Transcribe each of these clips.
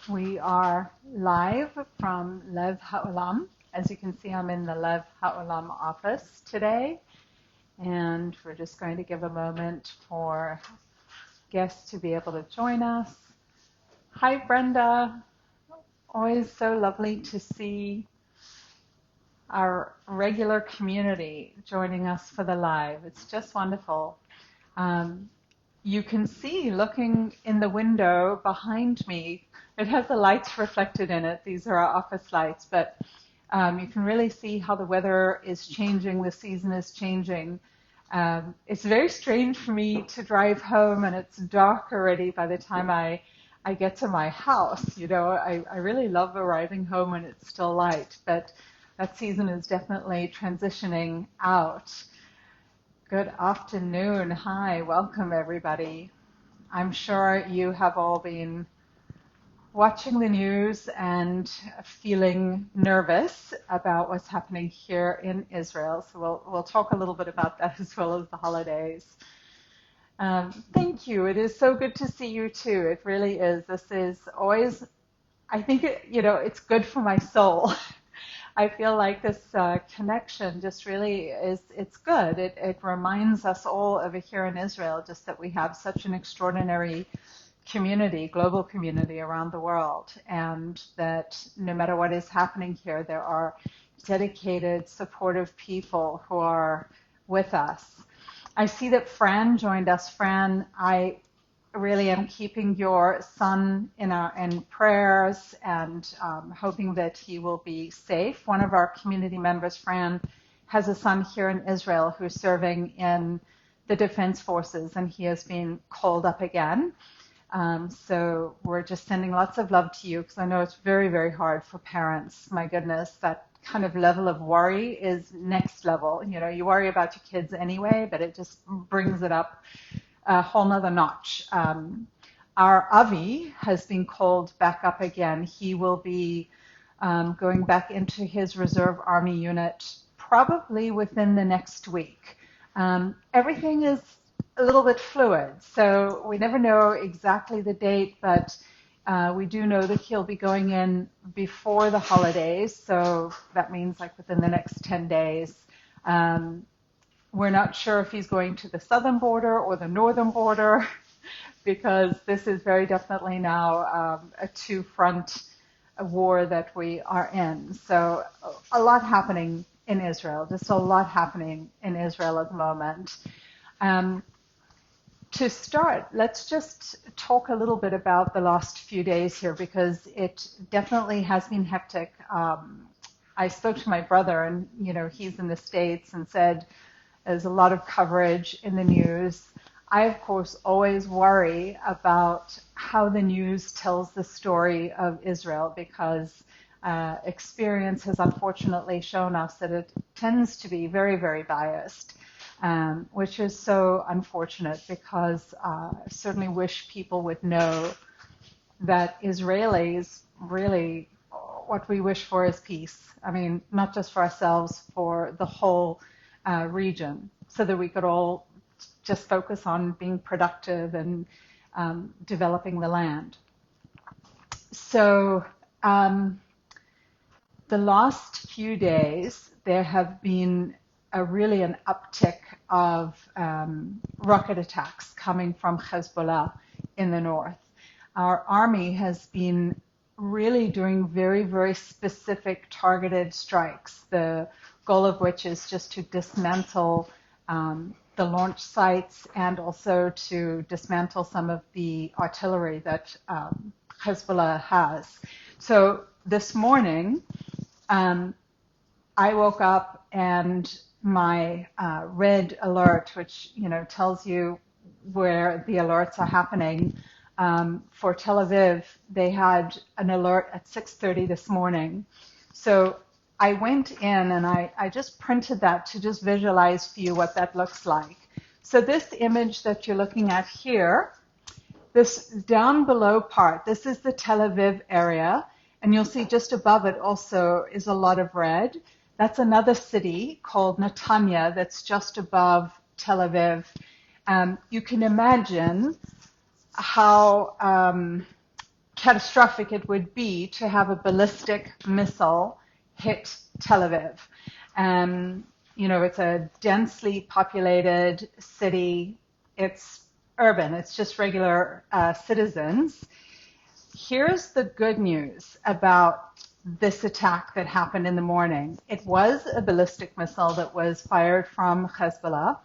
We are live from Lev Haolam. As you can see, I'm in the Lev Haolam office today, and we're just going to give a moment for guests to be able to join us. Hi, Brenda. Always so lovely to see our regular community joining us for the live. It's just wonderful. You can see, looking in the window behind me, it has the lights reflected in it. These are our office lights, but you can really see how the weather is changing, the season is changing. It's very strange for me to drive home and it's dark already by the time I get to my house. You know, I really love arriving home when it's still light, but that season is definitely transitioning out. Good afternoon. Hi, welcome everybody. I'm sure you have all been watching the news and feeling nervous about what's happening here in Israel. So we'll talk a little bit about that as well as the holidays. Thank you. It is so good to see you too. It really is. This is always, I think, it's good for my soul. I feel like this connection just really it's good. It reminds us all over here in Israel just that we have such an extraordinary community, global community around the world, and that no matter what is happening here, there are dedicated, supportive people who are with us. I see that Fran joined us. Fran, I really am keeping your son in prayers and hoping that he will be safe. One of our community members, Fran, has a son here in Israel who's serving in the defense forces, and he has been called up again. So we're just sending lots of love to you because I know it's very, very hard for parents. My goodness, that kind of level of worry is next level. You know, you worry about your kids anyway, but it just brings it up a whole nother notch. Our Avi has been called back up again. He will be going back into his reserve army unit probably within the next week. Everything is a little bit fluid, so we never know exactly the date, but we do know that he'll be going in before the holidays, so that means like within the next 10 days. We're not sure if he's going to the southern border or the northern border because this is very definitely now a two-front war that we are in. So a lot happening in Israel, just a lot happening in Israel at the moment. To start, let's just talk a little bit about the last few days here because it definitely has been hectic. I spoke to my brother and, he's in the States and said, there's a lot of coverage in the news. I, of course, always worry about how the news tells the story of Israel because experience has unfortunately shown us that it tends to be very, very biased, which is so unfortunate because I certainly wish people would know that Israelis really, what we wish for is peace. I mean, not just for ourselves, for the whole region, so that we could all just focus on being productive and developing the land. So the last few days, there have been really an uptick of rocket attacks coming from Hezbollah in the north. Our army has been really doing very, very specific targeted strikes, the goal of which is just to dismantle the launch sites and also to dismantle some of the artillery that Hezbollah has. So this morning, I woke up and my red alert, which tells you where the alerts are happening, for Tel Aviv, they had an alert at 6:30 this morning. So I went in and I just printed that to just visualize for you what that looks like. So this image that you're looking at here, this down below part, this is the Tel Aviv area, and you'll see just above it also is a lot of red. That's another city called Netanya that's just above Tel Aviv. You can imagine how catastrophic it would be to have a ballistic missile hit Tel Aviv. It's a densely populated city. It's urban. It's just regular citizens. Here's the good news about this attack that happened in the morning. It was a ballistic missile that was fired from Hezbollah,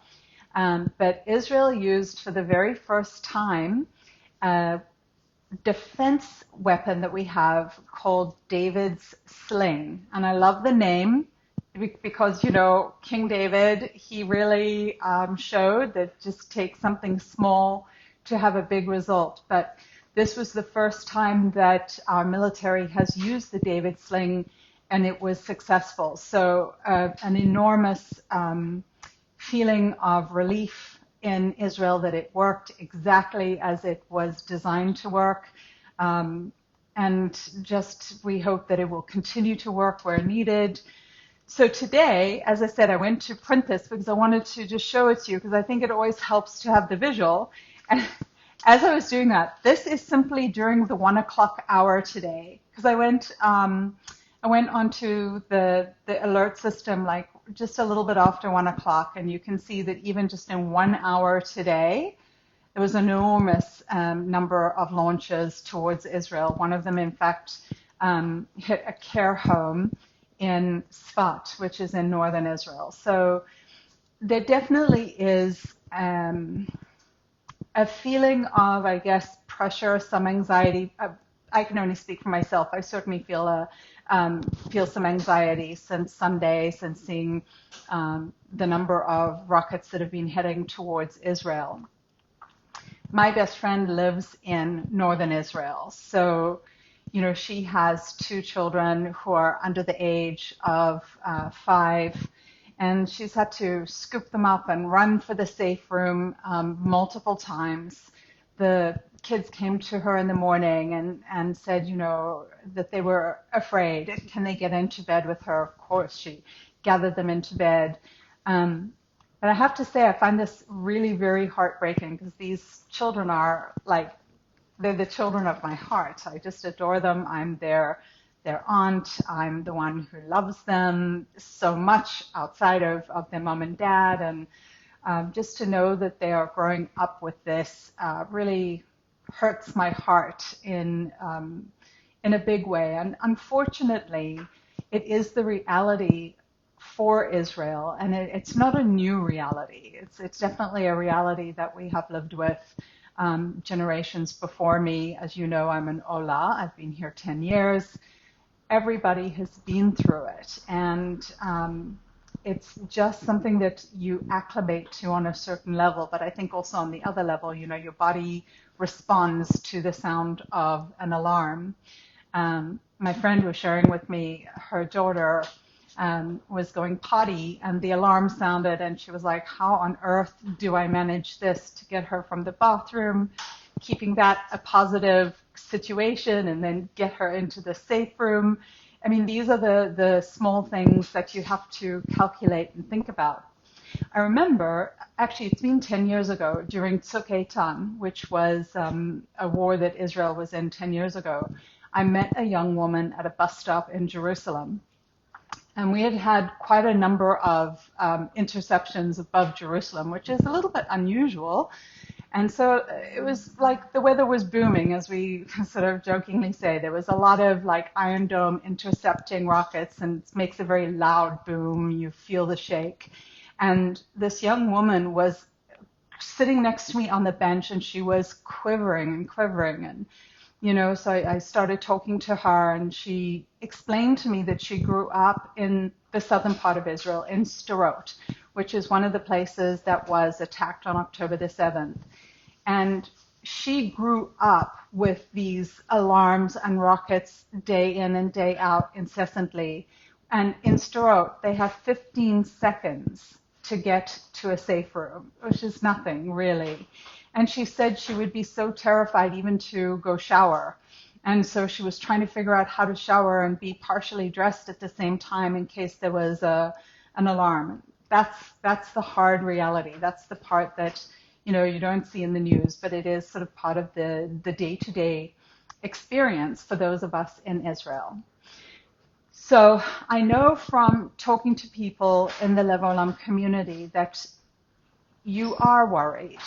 but Israel used for the very first time a defense weapon that we have called David's sling. And I love the name because, King David, he really showed that it just takes something small to have a big result. But this was the first time that our military has used the David sling, and it was successful. So an enormous feeling of relief in Israel that it worked exactly as it was designed to work. And just we hope that it will continue to work where needed. So today, as I said, I went to print this because I wanted to just show it to you because I think it always helps to have the visual. And as I was doing that, this is simply during the 1 o'clock hour today because I went onto the alert system like just a little bit after 1 o'clock, and you can see that even just in 1 hour today, there was an enormous number of launches towards Israel. One of them, in fact, hit a care home in Sfat, which is in northern Israel. So there definitely is a feeling of, I guess, pressure, some anxiety. I can only speak for myself. I certainly feel some anxiety since Sunday, since seeing the number of rockets that have been heading towards Israel. My best friend lives in northern Israel, so she has 2 children who are under the age of 5, and she's had to scoop them up and run for the safe room multiple times. The kids came to her in the morning and said, that they were afraid. Can they get into bed with her? Of course, she gathered them into bed. But I have to say, I find this really very heartbreaking because these children are they're the children of my heart. I just adore them. I'm their aunt. I'm the one who loves them so much outside of their mom and dad. And just to know that they are growing up with this really hurts my heart in a big way. And unfortunately, it is the reality for Israel, and it's not a new reality. It's definitely a reality that we have lived with generations before me. As you know, I'm an Ola. I've been here 10 years. Everybody has been through it, and it's just something that you acclimate to on a certain level, but I think also on the other level, your body responds to the sound of an alarm. My friend was sharing with me her daughter was going potty and the alarm sounded and she was like, how on earth do I manage this to get her from the bathroom, keeping that a positive situation and then get her into the safe room. I mean, these are the small things that you have to calculate and think about. I remember, actually it's been 10 years ago, during Sukkot, which was a war that Israel was in 10 years ago, I met a young woman at a bus stop in Jerusalem. And we had quite a number of interceptions above Jerusalem, which is a little bit unusual. And so it was like the weather was booming, as we sort of jokingly say. There was a lot of like Iron Dome intercepting rockets, and it makes a very loud boom. You feel the shake. And this young woman was sitting next to me on the bench, and she was quivering and quivering. And, so I started talking to her, and she explained to me that she grew up in the southern part of Israel, in Sderot, which is one of the places that was attacked on October the 7th. And she grew up with these alarms and rockets day in and day out incessantly. And in Sderot, they have 15 seconds to get to a safe room, which is nothing really. And she said she would be so terrified even to go shower. And so she was trying to figure out how to shower and be partially dressed at the same time in case there was an alarm. That's the hard reality. That's the part that, you don't see in the news, but it is sort of part of the day-to-day experience for those of us in Israel. So I know from talking to people in the Lev Haolam community that you are worried.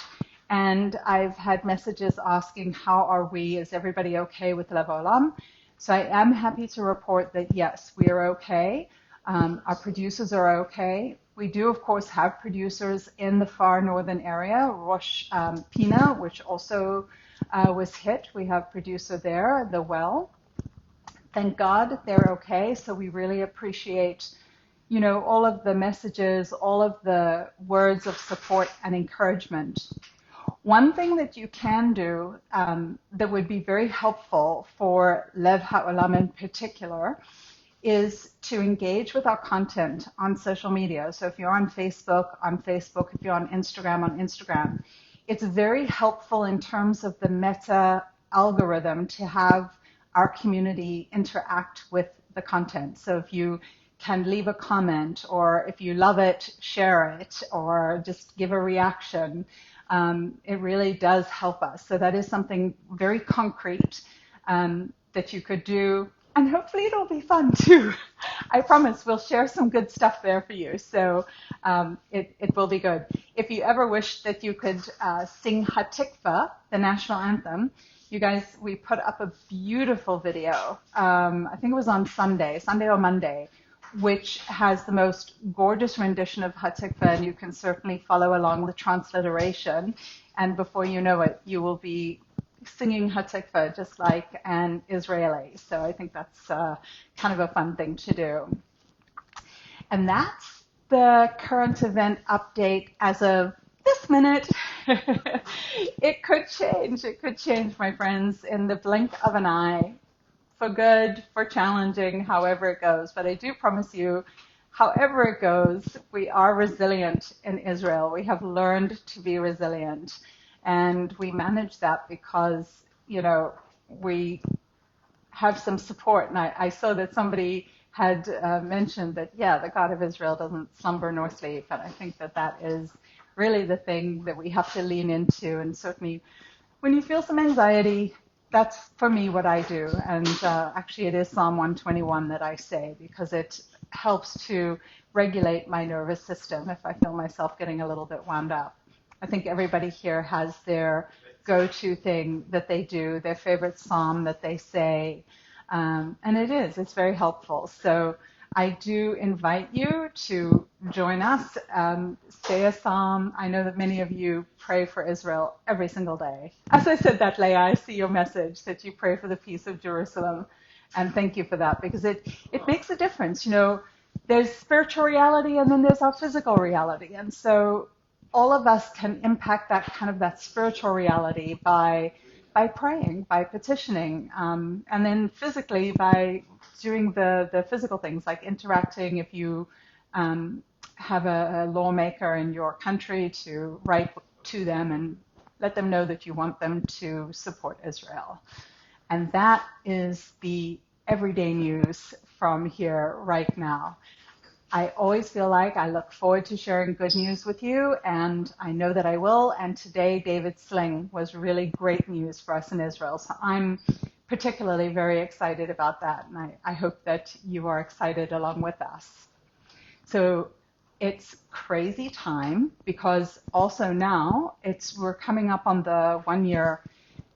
And I've had messages asking, how are we? Is everybody okay with Lev Haolam? So I am happy to report that, yes, we are okay. Our producers are okay. We do, of course, have producers in the far northern area, Rosh Pina, which also was hit. We have producer there, The Well. Thank God they're okay. So we really appreciate, all of the messages, all of the words of support and encouragement. One thing that you can do that would be very helpful for Lev Haolam in particular is to engage with our content on social media. So if you're on Facebook, if you're on Instagram, it's very helpful in terms of the meta algorithm to have our community interact with the content. So if you can leave a comment, or if you love it, share it, or just give a reaction, it really does help us. So that is something very concrete that you could do. And hopefully it'll be fun too. I promise we'll share some good stuff there for you. So it will be good. If you ever wish that you could sing Hatikva, the national anthem, you guys, we put up a beautiful video. I think it was on Sunday or Monday, which has the most gorgeous rendition of Hatikva, and you can certainly follow along the transliteration. And before you know it, you will be singing Hatikva just like an Israeli. So I think that's kind of a fun thing to do. And that's the current event update as of this minute. It could change, my friends, in the blink of an eye, for good, for challenging, however it goes. But I do promise you, however it goes, we are resilient in Israel. We have learned to be resilient. And we manage that because, we have some support. And I saw that somebody had mentioned that, the God of Israel doesn't slumber nor sleep. And I think that is really the thing that we have to lean into. And certainly when you feel some anxiety, that's for me what I do. And actually it is Psalm 121 that I say, because it helps to regulate my nervous system if I feel myself getting a little bit wound up. I think everybody here has their go-to thing that they do, their favorite psalm that they say. And it's very helpful. So I do invite you to join us, say a psalm. I know that many of you pray for Israel every single day. As I said that, Leah, I see your message that you pray for the peace of Jerusalem. And thank you for that, because it makes a difference. There's spiritual reality and then there's our physical reality. And so all of us can impact that spiritual reality by praying, by petitioning, and then physically by doing the physical things like interacting. If you have a lawmaker in your country, to write to them and let them know that you want them to support Israel. And that is the everyday news from here right now. I always feel like I look forward to sharing good news with you, and I know that I will. And today, David Sling was really great news for us in Israel. So I'm particularly very excited about that, and I hope that you are excited along with us. So it's crazy time, because also now we're coming up on the 1-year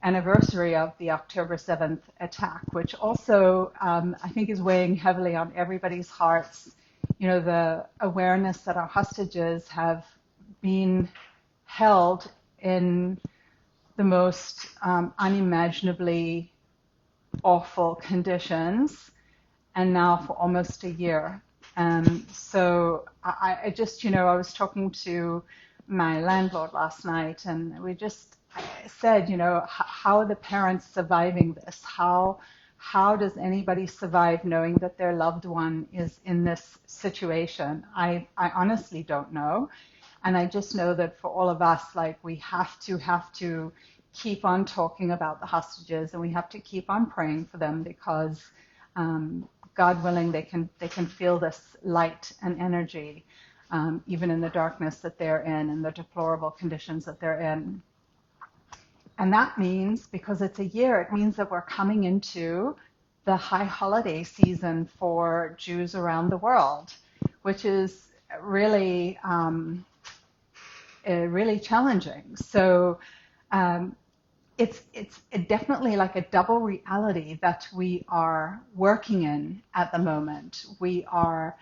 anniversary of the October 7th attack, which also I think is weighing heavily on everybody's hearts. The awareness that our hostages have been held in the most unimaginably awful conditions, and now for almost a year. So I just, I was talking to my landlord last night, and I said, how are the parents surviving this? How does anybody survive knowing that their loved one is in this situation? I honestly don't know. And I just know that for all of us, we have to keep on talking about the hostages, and we have to keep on praying for them, because God willing, they can feel this light and energy, even in the darkness that they're in and the deplorable conditions that they're in. And that means, because it's a year, it means that we're coming into the high holiday season for Jews around the world, which is really, really challenging. So it's definitely like a double reality that we are working in at the moment. We are,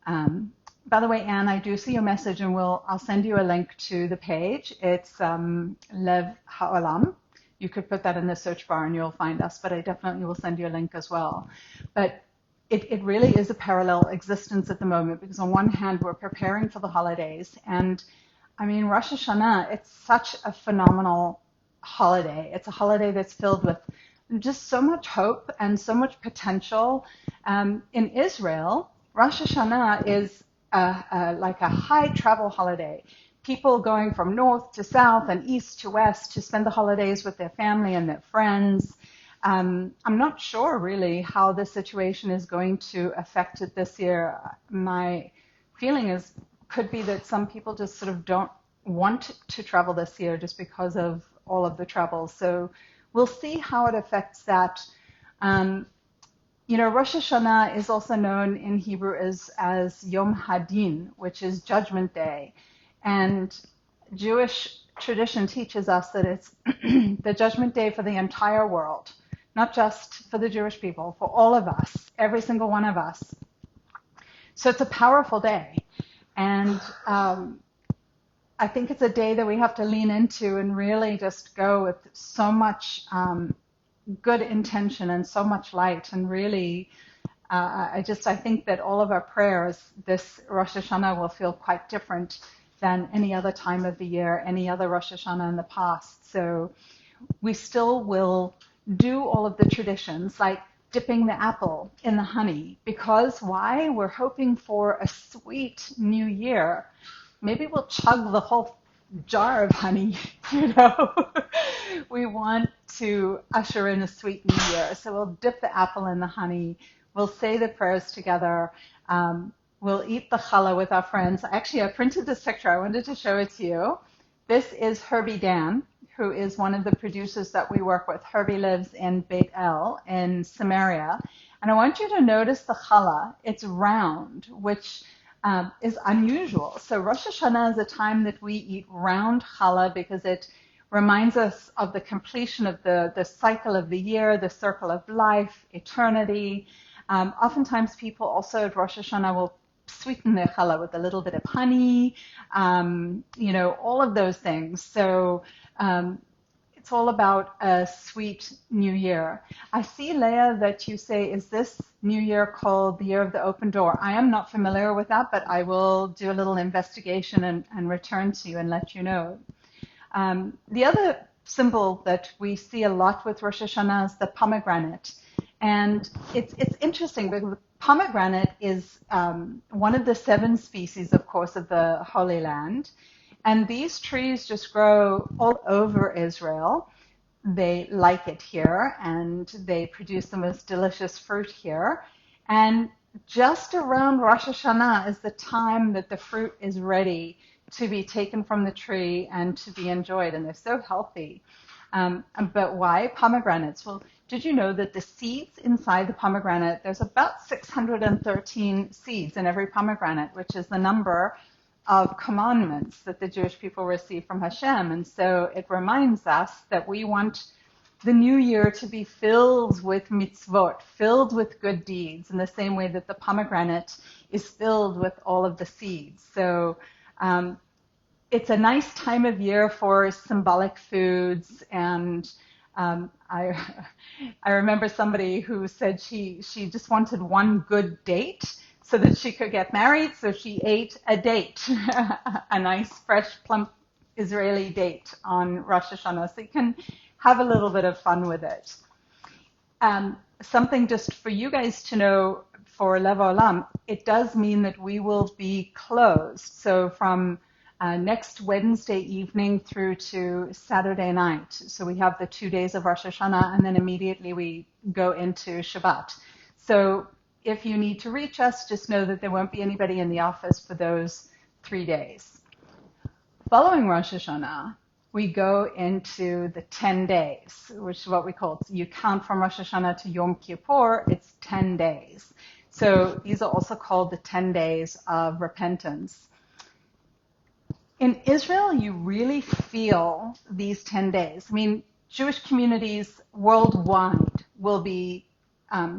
by the way, Anne, I do see your message, and I'll send you a link to the page. It's Lev Haolam. You could put that in the search bar and you'll find us, but I definitely will send you a link as well. But it really is a parallel existence at the moment, because on one hand, we're preparing for the holidays. And I mean, Rosh Hashanah, it's such a phenomenal holiday. It's a holiday that's filled with just so much hope and so much potential. In Israel, Rosh Hashanah is like a high travel holiday. People going from north to south and east to west to spend the holidays with their family and their friends. I'm not sure really how the situation is going to affect it this year. My feeling could be that some people just sort of don't want to travel this year just because of all of the trouble. So we'll see how it affects that. Rosh Hashanah is also known in Hebrew as Yom Hadin, which is Judgment Day. And Jewish tradition teaches us that it's the judgment day for the entire world, not just for the Jewish people, for all of us, every single one of us. So it's a powerful day. And I think it's a day that we have to lean into and really just go with so much good intention and so much light. And really, I think that all of our prayers this Rosh Hashanah will feel quite different than any other time of the year, any other Rosh Hashanah in the past. So we still will do all of the traditions, like dipping the apple in the honey. Because why? We're hoping for a sweet new year. Maybe we'll chug the whole jar of honey, We want to usher in a sweet new year. So we'll dip the apple in the honey. We'll say the prayers together. We'll eat the challah with our friends. Actually, I printed this picture. I wanted to show it to you. This is Herbie Dan, who is one of the producers that we work with. Herbie lives in Beit El in Samaria. And I want you to notice the challah. It's round, which is unusual. So Rosh Hashanah is a time that we eat round challah because it reminds us of the completion of the cycle of the year, the circle of life, eternity. Oftentimes people also at Rosh Hashanah will sweeten their challah with a little bit of honey, all of those things. So it's all about a sweet new year. I see, Leah, that you say, is this new year called the year of the open door? I am not familiar with that, but I will do a little investigation and return to you and let you know. The other symbol that we see a lot with Rosh Hashanah is the pomegranate. And it's interesting because the pomegranate is one of the 7 species, of course, of the Holy Land. And these trees just grow all over Israel. They like it here, and they produce the most delicious fruit here. And just around Rosh Hashanah is the time that the fruit is ready to be taken from the tree and to be enjoyed. And they're so healthy. But why pomegranates? Well, did you know that the seeds inside the pomegranate, there's about 613 seeds in every pomegranate, which is the number of commandments that the Jewish people receive from Hashem. And so it reminds us that we want the new year to be filled with mitzvot, filled with good deeds, in the same way that the pomegranate is filled with all of the seeds. So it's a nice time of year for symbolic foods. And I remember somebody who said she just wanted one good date so that she could get married, so she ate a date, a nice, fresh, plump Israeli date on Rosh Hashanah. So you can have a little bit of fun with it. Something just for you guys to know for Lev Haolam, it does mean that we will be closed. So from next Wednesday evening through to Saturday night. So we have the 2 days of Rosh Hashanah, and then immediately we go into Shabbat. So if you need to reach us, just know that there won't be anybody in the office for those 3 days. Following Rosh Hashanah, we go into the 10 days, which is what we call it. So you count from Rosh Hashanah to Yom Kippur, it's 10 days. So these are also called the 10 days of repentance. In Israel, you really feel these 10 days. I mean, Jewish communities worldwide will be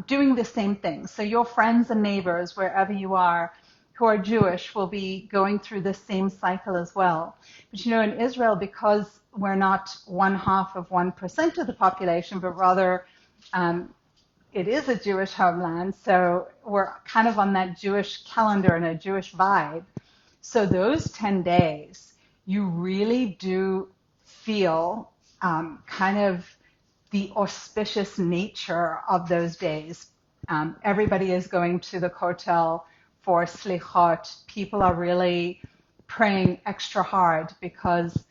doing the same thing. So your friends and neighbors, wherever you are, who are Jewish, will be going through the same cycle as well. But in Israel, because we're not 0.5% of the population, but rather it is a Jewish homeland, so we're kind of on that Jewish calendar and a Jewish vibe. So those 10 days, you really do feel kind of the auspicious nature of those days. Everybody is going to the kotel for slichot. People are really praying extra hard because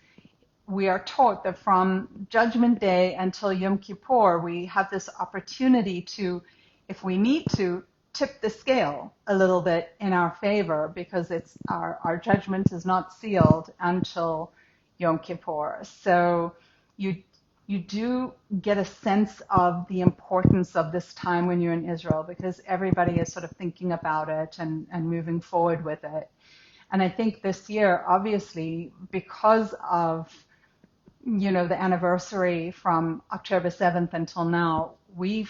we are taught that from Judgment Day until Yom Kippur, we have this opportunity to, if we need to, tip the scale a little bit in our favor, because it's our judgment is not sealed until Yom Kippur. So you do get a sense of the importance of this time when you're in Israel, because everybody is sort of thinking about it and moving forward with it. And I think this year, obviously, because of the anniversary from October 7th until now, we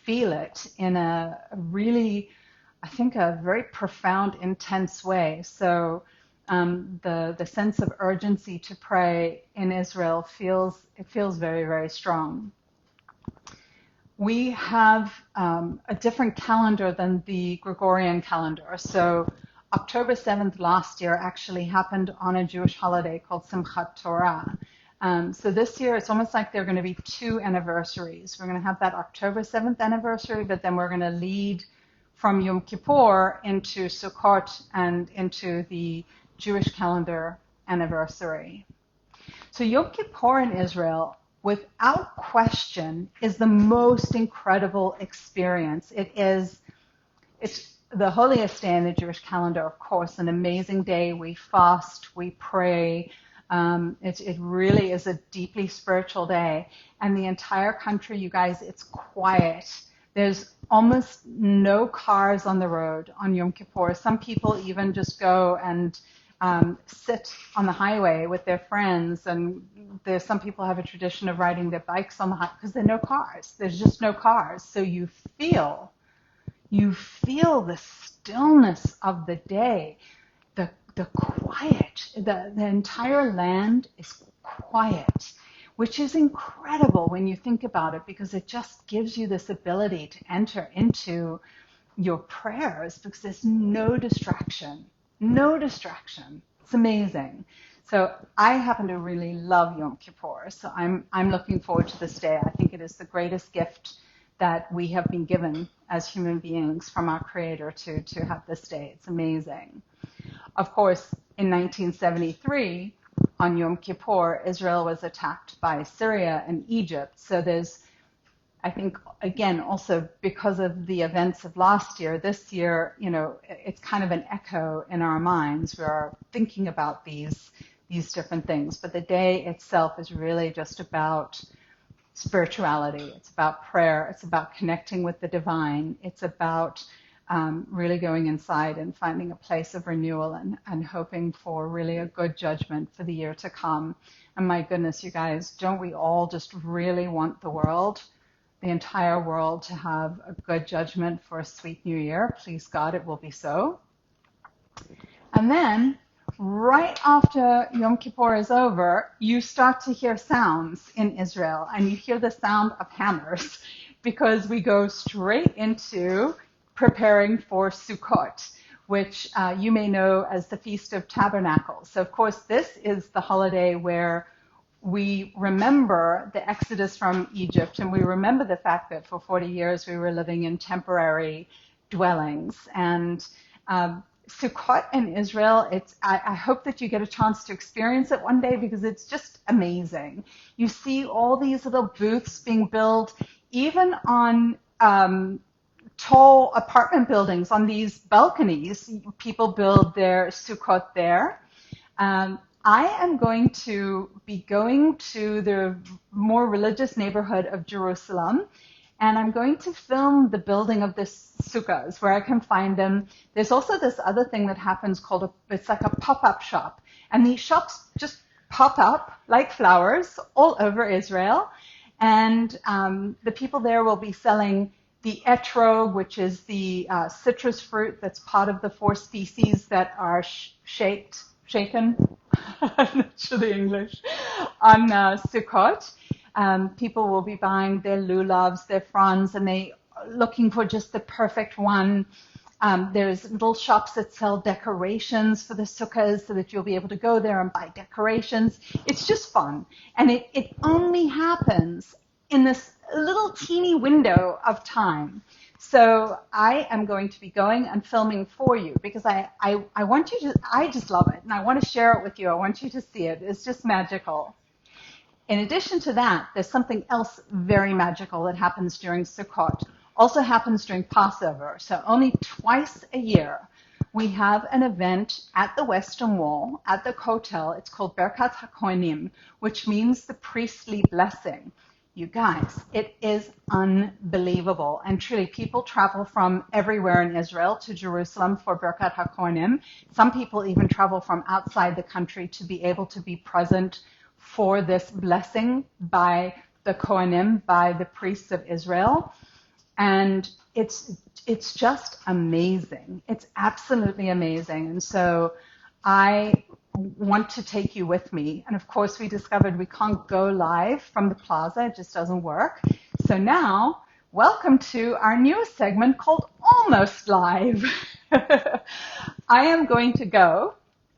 feel it in a really, I think, a very profound, intense way. So the sense of urgency to pray in Israel feels very, very strong. We have a different calendar than the Gregorian calendar. So October 7th last year actually happened on a Jewish holiday called Simchat Torah. So this year, it's almost like there are going to be two anniversaries. We're going to have that October 7th anniversary, but then we're going to lead from Yom Kippur into Sukkot and into the Jewish calendar anniversary. So Yom Kippur in Israel, without question, is the most incredible experience. It's the holiest day in the Jewish calendar, of course, an amazing day. We fast, we pray. It really is a deeply spiritual day. And the entire country, you guys, it's quiet. There's almost no cars on the road on Yom Kippur. Some people even just go and sit on the highway with their friends. And there's some people have a tradition of riding their bikes on the highway because there are no cars. There's just no cars. So you feel the stillness of the day. The quiet, the entire land is quiet, which is incredible when you think about it, because it just gives you this ability to enter into your prayers because there's no distraction. It's amazing. So I happen to really love Yom Kippur, so I'm looking forward to this day. I think it is the greatest gift that we have been given as human beings from our Creator to have this day. It's amazing. Of course, in 1973, on Yom Kippur, Israel was attacked by Syria and Egypt. So there's, I think, again, also because of the events of last year, this year, it's kind of an echo in our minds. We are thinking about these different things. But the day itself is really just about spirituality. It's about prayer. It's about connecting with the divine. It's about really going inside and finding a place of renewal and hoping for really a good judgment for the year to come. And my goodness, you guys, don't we all just really want the entire world, to have a good judgment for a sweet new year? Please God, it will be so. And then, right after Yom Kippur is over, you start to hear sounds in Israel, and you hear the sound of hammers, because we go straight into preparing for Sukkot, which you may know as the Feast of Tabernacles. So, of course, this is the holiday where we remember the exodus from Egypt, and we remember the fact that for 40 years we were living in temporary dwellings. And Sukkot in Israel, I hope that you get a chance to experience it one day, because it's just amazing. You see all these little booths being built, even on tall apartment buildings, on these balconies. People build their Sukkot there. I am going to be going to the more religious neighborhood of Jerusalem, and I'm going to film the building of the sukkahs where I can find them. There's also this other thing that happens called it's like a pop-up shop, and these shops just pop up like flowers all over Israel, and the people there will be selling the etrog, which is the citrus fruit that's part of the 4 species that are shaken, I'm not sure the English, on Sukkot. People will be buying their lulavs, their fronds, and they are looking for just the perfect one. There's little shops that sell decorations for the sukkahs so that you'll be able to go there and buy decorations. It's just fun. And it only happens in this little teeny window of time. So I am going to be going and filming for you because I want you to, I just love it and I want to share it with you. I want you to see it. It's just magical. In addition to that, there's something else very magical that happens during Sukkot. Also happens during Passover. So only twice a year we have an event at the Western Wall, at the Kotel. It's called Birkat HaKohanim, which means the priestly blessing. You guys, it is unbelievable. And truly, people travel from everywhere in Israel to Jerusalem for Birkat HaKohanim. Some people even travel from outside the country to be able to be present for this blessing by the Kohanim, by the priests of Israel. And it's just amazing. It's absolutely amazing. And so I want to take you with me. And of course, we discovered we can't go live from the plaza. It just doesn't work. So now, welcome to our newest segment called Almost Live. I am going to go,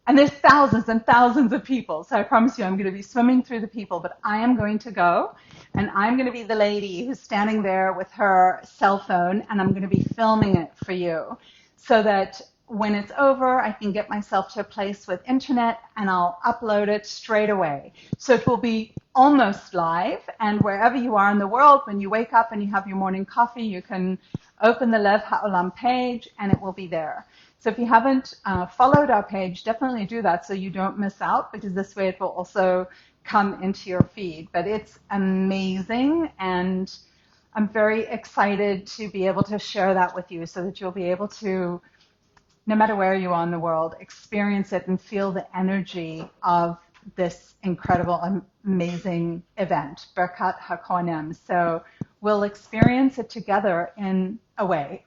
and there's thousands and thousands of people. So I promise you, I'm going to be swimming through the people, but I am going to go, and I'm going to be the lady who's standing there with her cell phone, and I'm going to be filming it for you so that when it's over, I can get myself to a place with internet and I'll upload it straight away. So it will be almost live, and wherever you are in the world, when you wake up and you have your morning coffee, you can open the Lev Haolam page and it will be there. So if you haven't followed our page, definitely do that so you don't miss out, because this way it will also come into your feed. But it's amazing, and I'm very excited to be able to share that with you so that you'll be able to, no matter where you are in the world, experience it and feel the energy of this incredible, amazing event, Birkat HaKohanim. So we'll experience it together in a way,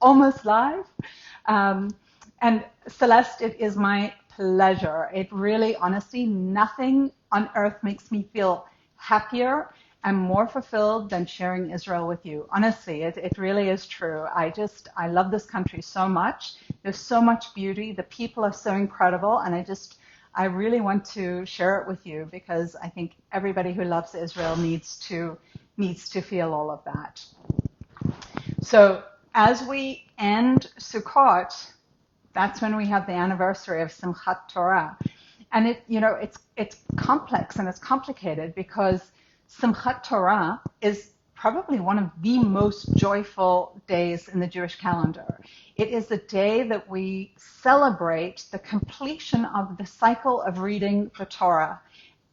almost live. And Celeste, it is my pleasure. It really, honestly, nothing on earth makes me feel happier and more fulfilled than sharing Israel with you. Honestly, it really is true. I love this country so much. There's so much beauty. The people are so incredible. And I really want to share it with you because I think everybody who loves Israel needs to feel all of that. So as we end Sukkot, that's when we have the anniversary of Simchat Torah. And it's complex and it's complicated because Simchat Torah is probably one of the most joyful days in the Jewish calendar. It is the day that we celebrate the completion of the cycle of reading the Torah,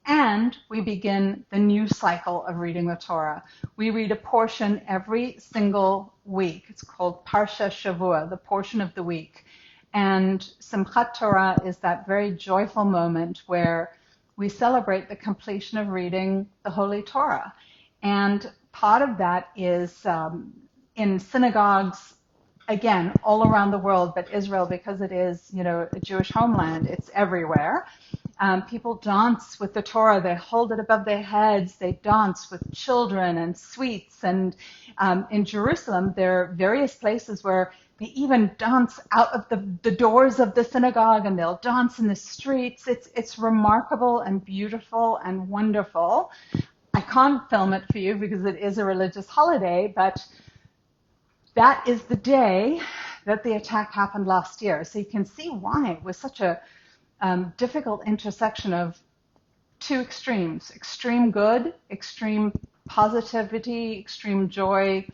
and we begin the new cycle of reading the Torah. We read a portion every single week. It's called Parsha Shavua, the portion of the week. And Simchat Torah is that very joyful moment where we celebrate the completion of reading the Holy Torah. And part of that is in synagogues, again, all around the world, but Israel, because it is, a Jewish homeland, it's everywhere. People dance with the Torah. They hold it above their heads. They dance with children and sweets. And in Jerusalem, there are various places where they even dance out of the doors of the synagogue, and they'll dance in the streets. It's remarkable and beautiful and wonderful. I can't film it for you because it is a religious holiday, but that is the day that the attack happened last year. So you can see why it was such a difficult intersection of two extremes: extreme good, extreme positivity, extreme joy,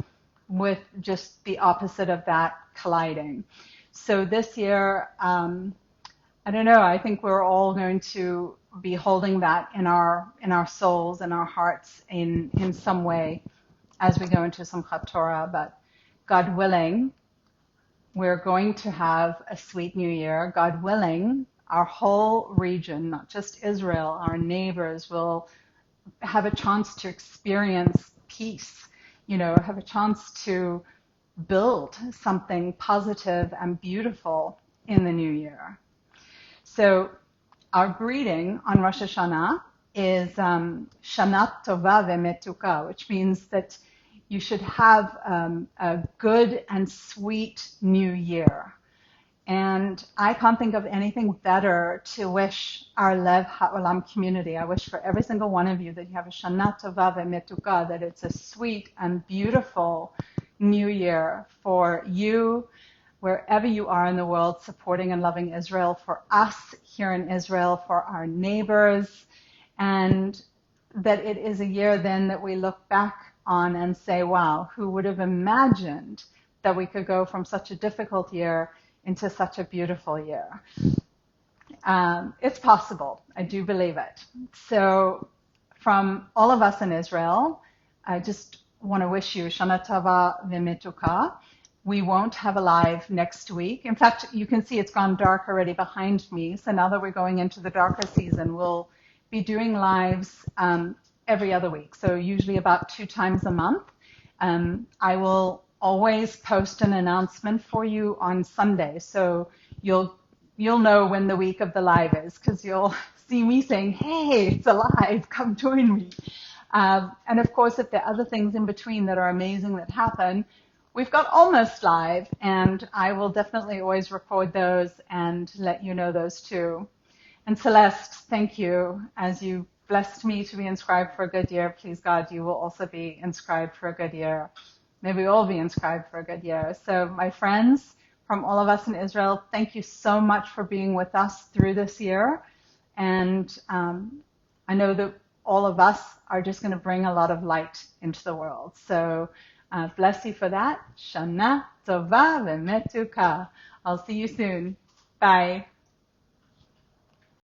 with just the opposite of that colliding. So this year, I don't know, I think we're all going to be holding that in our souls and our hearts in some way as we go into Simchat Torah. But God willing, we're going to have a sweet new year. God willing, our whole region, not just Israel, our neighbors will have a chance to experience peace, have a chance to build something positive and beautiful in the new year. So our greeting on Rosh Hashanah is Shana Tova Ve'Metuka, which means that you should have a good and sweet new year. And I can't think of anything better to wish our Lev Haolam community. I wish for every single one of you that you have a Shana Tova Ve'Metuka, that it's a sweet and beautiful new year for you, wherever you are in the world, supporting and loving Israel, for us here in Israel, for our neighbors, and that it is a year then that we look back on and say, wow, who would have imagined that we could go from such a difficult year into such a beautiful year? It's possible. I do believe it. So from all of us in Israel, I just want to wish you Shana Tova Ve'Metuka. We won't have a live next week. In fact, you can see it's gone dark already behind me. So now that we're going into the darker season, we'll be doing lives every other week. So usually about 2 times a month. I will always post an announcement for you on Sunday. So you'll know when the week of the live is, because you'll see me saying, hey, it's alive, come join me. And of course, if there are other things in between that are amazing that happen, we've got Almost Live, and I will definitely always record those and let you know those too. And Celeste, thank you. As you blessed me to be inscribed for a good year, please God, you will also be inscribed for a good year. May we all be inscribed for a good year. So my friends, from all of us in Israel, thank you so much for being with us through this year. And I know that all of us are just going to bring a lot of light into the world. So bless you for that. Shana Tova Ve'Metuka. I'll see you soon. Bye.